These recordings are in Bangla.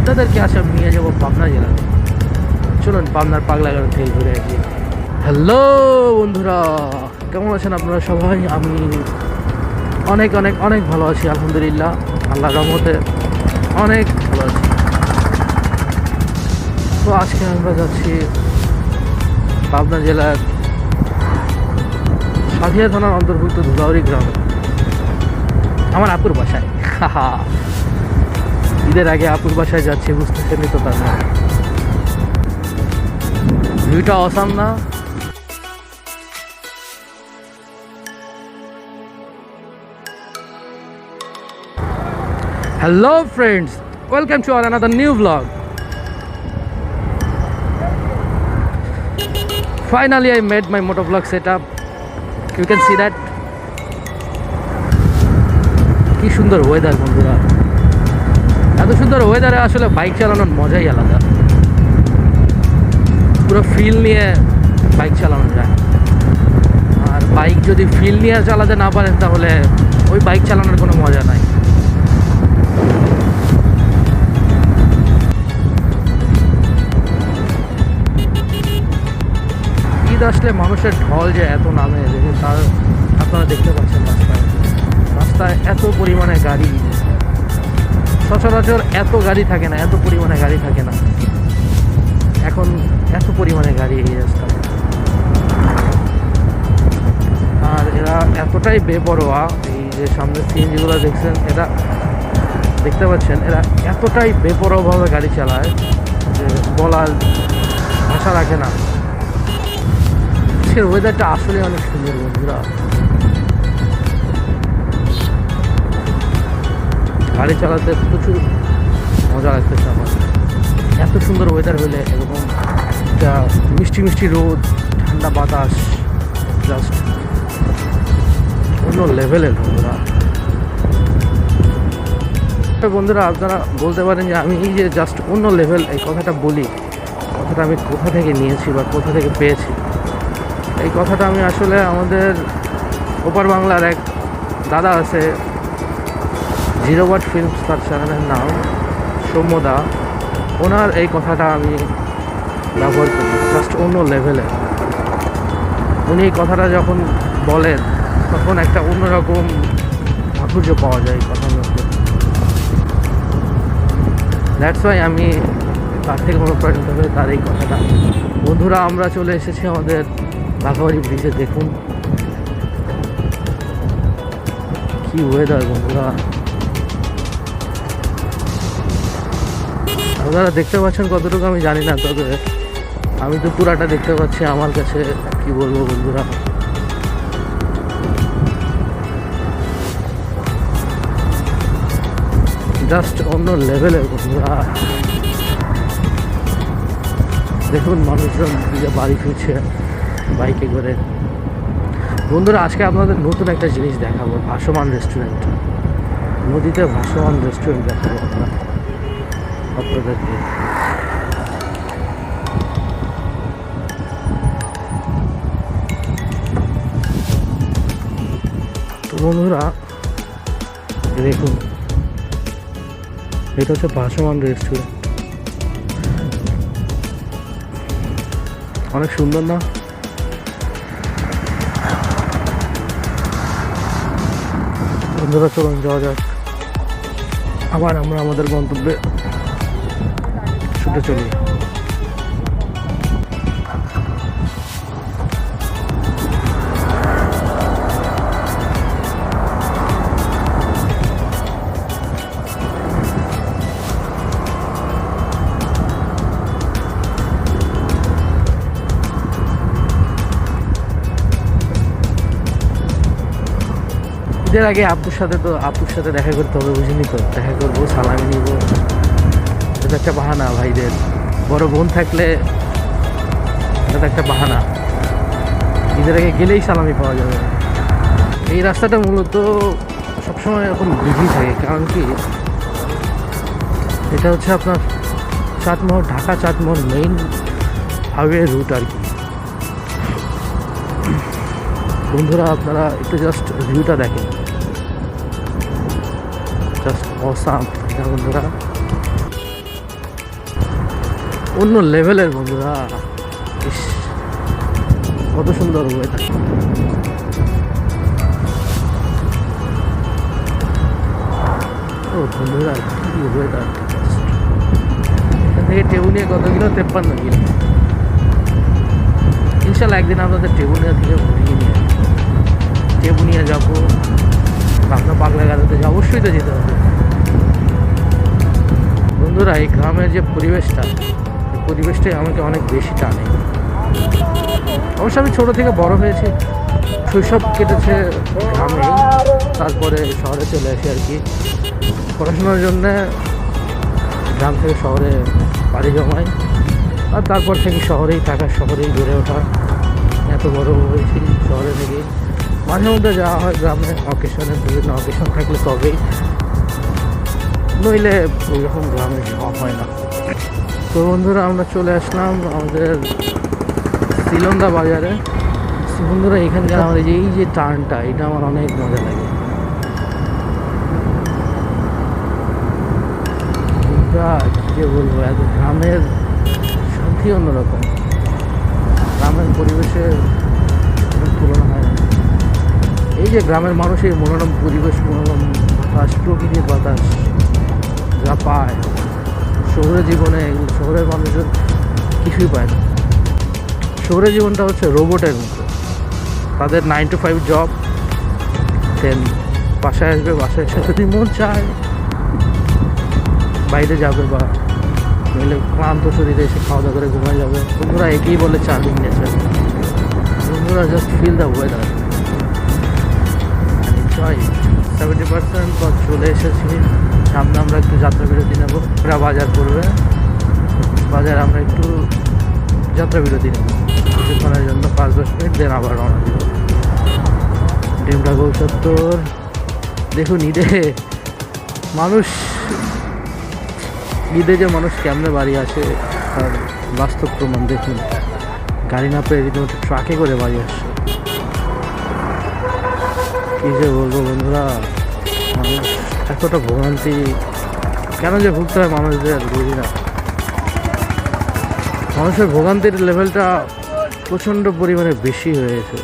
আপনাদেরকে আজ আমি নিয়ে যাবো পাবনা জেলাতে। চলুন পাবনার পাগলাগারদ থেকে ঘুরে আসি। হ্যালো বন্ধুরা, কেমন আছেন আপনারা সবাই? আমি অনেক অনেক অনেক ভালো আছি, আলহামদুলিল্লাহ, আল্লাহর রহমতে অনেক ভালো আছি। তো আজকে আমরা যাচ্ছি পাবনা জেলার সাধিয়া থানার অন্তর্ভুক্ত ধুলাউড়ি গ্রামে, আমার আপুর বাসায়। ঈদের আগে আপুর বাসায় যাচ্ছি, বুঝতেছেনই তো তার মানে। ভিউটা অসাম না? Hello friends, welcome to our another new vlog. Finally I made my moto vlog setup. You can see that. কি সুন্দর ওয়েদার বন্ধুরা, এত সুন্দর ওয়েদারে আসলে বাইক চালানোর মজাই আলাদা। পুরো ফিল নিয়ে বাইক চালানো যায়, আর বাইক যদি ফিল নিয়ে চালাতে না পারেন তাহলে ওই বাইক চালানোর কোনো মজা নাই। ঈদ আসলে মানুষের ঢল যে এত নামে, দেখুন তার আপনারা দেখতে পাচ্ছেন রাস্তায় এত পরিমাণে গাড়ি। সচরাচর এত গাড়ি থাকে না, এত পরিমাণে গাড়ি থাকে না, এখন এত পরিমাণে গাড়ি এই রাস্তায়। আর এরা এতটাই বেপরোয়া, এই যে সামনে সিএনজিগুলো দেখছেন, এরা দেখতে পাচ্ছেন, এরা এতটাই বেপরোয়াভাবে গাড়ি চালায় যে বলার ভাষা রাখে না। আজকের ওয়েদারটা আসলে অনেক সুন্দর বন্ধুরা, গাড়ি চালাতে প্রচুর মজা লাগতেছে আমার। এত সুন্দর ওয়েদার হলে এরকম একটা মিষ্টি মিষ্টি রোদ, ঠান্ডা বাতাস, জাস্ট অন্য লেভেলের বন্ধুরা। বন্ধুরা আপনারা বলতে পারেন যে আমি এই যে জাস্ট অন্য লেভেল এই কথাটা বলি, কথাটা আমি কোথা থেকে নিয়েছি বা কোথা থেকে পেয়েছি। এই কথাটা আমি আসলে আমাদের ওপার বাংলার এক দাদা আছে, 0 ওয়াট ফিল্মস তার চ্যানেলের নাম, সৌম্যদা, ওনার এই কথাটা আমি ব্যবহার করি, জাস্ট অন্য লেভেলে। উনি এই কথাটা যখন বলেন তখন একটা অন্যরকম মাধুর্য পাওয়া যায় এই কথার মধ্যে। দ্যাটস ওয়াই আমি তার থেকে অনুপ্রাণিত হয়ে তার এই কথাটা। বন্ধুরা আমরা চলে এসেছি আমাদের বাঘাবাড়ি ব্রিজে, দেখুন কি ওয়েদার বন্ধুরা। আপনারা দেখতে পাচ্ছেন কতটুকু আমি জানি না, তবে আমি তো পুরাটা দেখতে পাচ্ছি। আমার কাছে কি বলবো বন্ধুরা, জাস্ট অন্য লেভেলের বন্ধুরা। দেখুন মানুষজন দিকে বাড়ি ফিরছে বাইকে করে। বন্ধুরা আজকে আপনাদের নতুন একটা জিনিস দেখাবো, ভাসমান রেস্টুরেন্ট। নদীতে ভাসমান রেস্টুরেন্ট দেখাবো আমরা আপনাদেরকে। তো বন্ধুরা দেখুন, এটা হচ্ছে ভাসমান রেস্টুরেন্ট। অনেক সুন্দর না? বন্ধুরা চলুন যাওয়া যাক, আবার আমরা আমাদের গন্তব্যে ছুটে চলি। ঈদের আগে আপুর সাথে দেখা করতে হবে, বুঝিনি তো? দেখা করবো, সালামি নিব, এটা একটা বাহানা ভাইদের। বড় বোন থাকলে এটা একটা বাহানা, ঈদের আগে গেলেই সালামি পাওয়া যাবে। এই রাস্তাটা মূলত সবসময় এরকম বিজি থাকে, কারণ কি এটা হচ্ছে আপনার Chatmohar, Dhaka Chatmohar main highway route আর কি। বন্ধুরা আপনারা একটু জাস্ট ভিউটা দেখেন, জাস্ট অসাম বন্ধুরা। অন্য লেভেলের বন্ধুরা। ইস, কত সুন্দর ওয়েদার। ও বন্ধুরা কি ওয়েদার। এখান থেকে টেবুনিয়া কত কিলো? 53 কিলো। ইনশাল্লাহ একদিন আপনাদের টেবুনিয়া থেকে ঘুরিয়ে নিয়ে টেবুনিয়া যাবো, পাবনা পাগলা গাড়িতে যাবো, অবশ্যই তো যেতে হবে বন্ধুরা। এই গ্রামের যে পরিবেশটা, এই পরিবেশটাই আমাকে অনেক বেশি টানে। অবশ্য আমি ছোটো থেকে বড় হয়েছি, শৈশব কেটেছে গ্রামেই, তারপরে শহরে চলে আসি আর কি পড়াশোনার জন্যে। গ্রাম থেকে শহরে পাড়ি জমাই, আর তারপর থেকে শহরেই থাকা, শহরেই বেড়ে ওঠা, এত বড় হয়েছি শহরে থেকে। মাঝে মধ্যে যাওয়া হয় গ্রামে অকেশনে, বিভিন্ন অকেশন থাকলে তবেই, নইলে ওইরকম গ্রামে যাওয়া হয় না। তো বন্ধুরা আমরা চলে আসলাম আমাদের শ্রীলঙ্কা বাজারে। বন্ধুরা এখানকার আমাদের এই যে টার্নটা, এটা আমার অনেক মজা লাগে। যে বলবো, এত গ্রামের শান্তি অন্যরকম, গ্রামের পরিবেশের তুলনা হয় না। এই যে গ্রামের মানুষের মনোরম পরিবেশ, মনোরম বাতাস, প্রকৃতির বাতাস যা পায়, শহরের জীবনে শহরের মানুষজন কিছুই পায় না। শহরের জীবনটা হচ্ছে রোবটের মতো, তাদের 9 to 5 জব, দেন বাসায় আসবে, বাসায় এসে যদি মন চায় বাইরে যাবে, বা নইলে ক্লান্ত শরীরে এসে খাওয়া দাওয়া করে ঘুমায় যাবে। বন্ধুরা একেই বলে চার্মিং নেচার। বন্ধুরা just feel the weather, enjoy. 70% পর চলে এসেছি। সামনে আমরা একটু যাত্রা বিরতি নেবো, এরা বাজার করবে, বাজার আমরা একটু যাত্রা বিরতি নেব কিছুক্ষণের জন্য, 5-10 মিনিট, দেন আবার রওনা দেব ডেমরা গোল চত্বর। দেখুন ঈদে মানুষ, ঈদে যে মানুষ কেমনে বাড়ি আসে তার বাস্তব প্রমাণ দেখুন। গাড়ি না পেয়ে রীতিমতো ট্রাকে করে বাড়ি আসছে। কী যে বলবো বন্ধুরা, মানুষ এতটা ভোগান্তি কেন যে ভুগতে হয় মানুষদের বুঝি না। মানুষের ভোগান্তির লেভেলটা প্রচণ্ড পরিমাণে বেশি হয়েছে।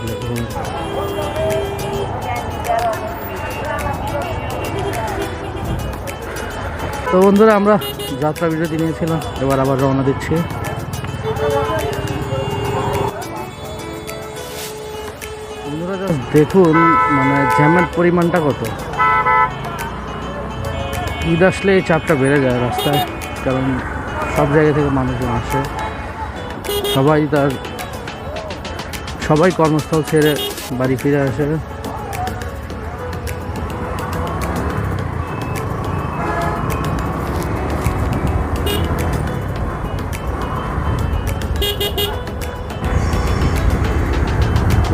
তো বন্ধুরা আমরা যাত্রা বিরতি নিয়েছিলাম, এবার আবার রওনা দিচ্ছি। বন্ধুরা দেখুন মানে জ্যামের পরিমাণটা কত। ঈদ আসলে এই চাপটা বেড়ে যায় রাস্তায়, কারণ সব জায়গা থেকে মানুষজন আসে, সবাই কর্মস্থল ছেড়ে বাড়ি ফিরে আসে।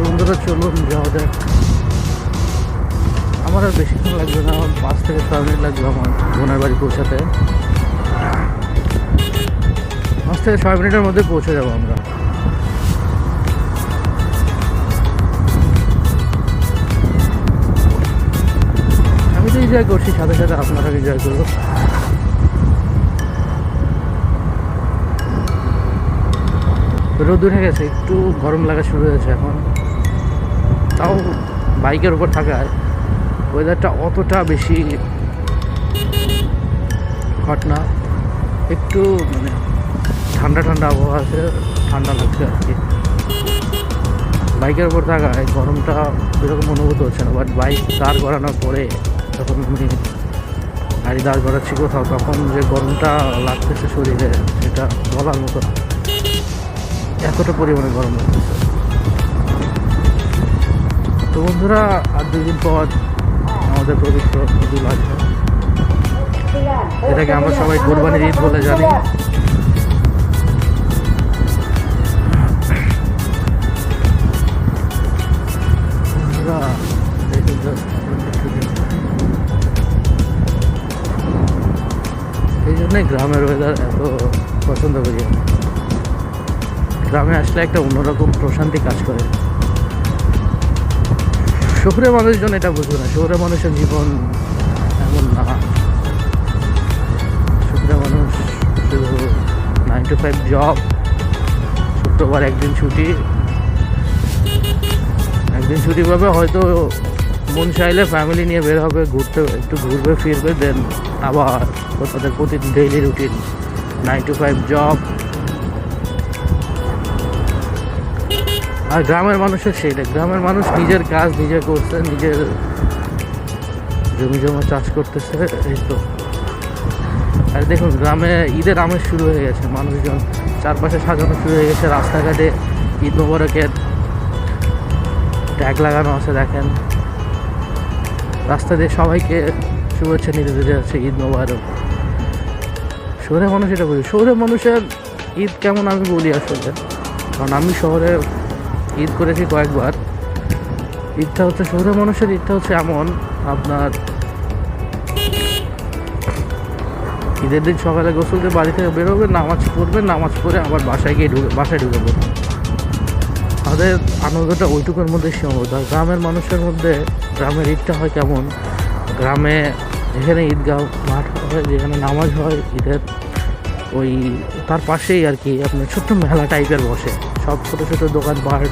বন্ধুরা চলুন যাওয়া যাক। আমার আর বেশিক্ষণ লাগবে না, 5 থেকে 6 মিনিট লাগবে আমার বোনের বাড়ি পৌঁছাতে। 5 থেকে 6 মিনিটের মধ্যে পৌঁছে যাবো আমরা। আমি তো এনজয় করছি, সাথে সাথে আপনারা এনজয় করবো। রোদ উঠে গেছে, একটু গরম লাগা শুরু হয়েছে এখন, তাও বাইকের উপর থাকায় ওয়েদারটা অতটা বেশি হট না, একটু মানে ঠান্ডা ঠান্ডা আবহাওয়া আছে, ঠান্ডা লাগছে আর কি। বাইকের উপর থাকায় গরমটা এরকম অনুভূত হচ্ছে না, বাট বাইক দাঁড় করানোর পরে যখন আমি গাড়ি দাঁড় করাচ্ছি কোথাও, তখন যে গরমটা লাগতেছে শরীরে সেটা বলার মতো না, এতটা পরিমাণে গরম লাগতেছে। তো বন্ধুরা আর 2 দিন পর আমাদের পবিত্র ঈদুল আজহা, এটাকে আমরা সবাই কোরবানির ঈদ বলে জানি। এই জন্যই গ্রামের ওয়েদার এত পছন্দ করি আমি। গ্রামে আসলে একটা অন্যরকম প্রশান্তি কাজ করে। শহরের মানুষজন এটা বুঝবে না, শহরের মানুষের জীবন এমন না। শহরের মানুষ শুধু 9 to 5 জব, শুক্রবার একদিন ছুটি পাবে, হয়তো মন চাইলে ফ্যামিলি নিয়ে বের হবে ঘুরতে, একটু ঘুরবে ফিরবে, দেন আবার তাদের প্রতিদিন ডেইলি রুটিন 9 to 5 জব। আর গ্রামের মানুষের সেইটা, গ্রামের মানুষ নিজের কাজ নিজে করছে, নিজের জমি জমা চাষ করতেছে, এই তো। আর দেখুন গ্রামে ঈদের আমেজ শুরু হয়ে গেছে, মানুষজন চারপাশে সাজানো শুরু হয়ে গেছে, রাস্তাঘাটে ঈদ মোবারকের ট্যাগ লাগানো আছে, দেখেন রাস্তা দিয়ে সবাইকে শুভেচ্ছা নিতে দিতে যাচ্ছে, ঈদ মোবারক। শহরের মানুষ এটা বলি, শহরের মানুষের ঈদ কেমন আমি বলি আসলে, কারণ আমি শহরে ঈদ করেছি কয়েকবার। ঈদটা হচ্ছে শহরের মানুষের ঈদটা হচ্ছে এমন, আপনার ঈদের দিন সকালে গোসল দিয়ে বাড়ি থেকে বেরোবে, নামাজ পড়বে, নামাজ পড়ে আবার বাসায় ঢুকে পড়বে। তাদের আনন্দটা ওইটুকুর মধ্যে সীমাবদ্ধ। আর গ্রামের মানুষের মধ্যে গ্রামের ঈদটা হয় কেমন, গ্রামে যেখানে ঈদগাহ মাঠ হয়, যেখানে নামাজ হয় ঈদের, ওই তার পাশেই আর কি আপনার ছোট্ট মেলা টাইপের বসে, সব ছোটো ছোটো দোকানপাট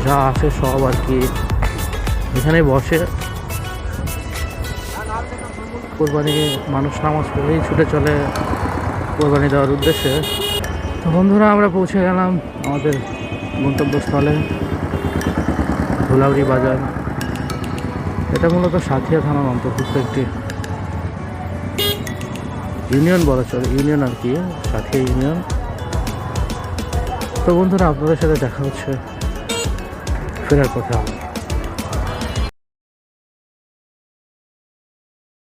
যা আছে সব আর কি এখানে বসে। কোরবানি মানুষ নামাজ পড়েই ছুটে চলে কোরবানি দেওয়ার উদ্দেশ্যে। তো বন্ধুরা, আমরা পৌঁছে গেলাম আমাদের গন্তব্যস্থলে, ধুলাউড়ি বাজার। এটা মূলত সাথিয়া থানার অন্তর্ভুক্ত একটি ইউনিয়ন বলা চলে, ইউনিয়ন আর কি, সাথিয়া ইউনিয়ন। তো বন্ধুরা, আপনাদের সাথে দেখা হচ্ছে ফেরার পথে।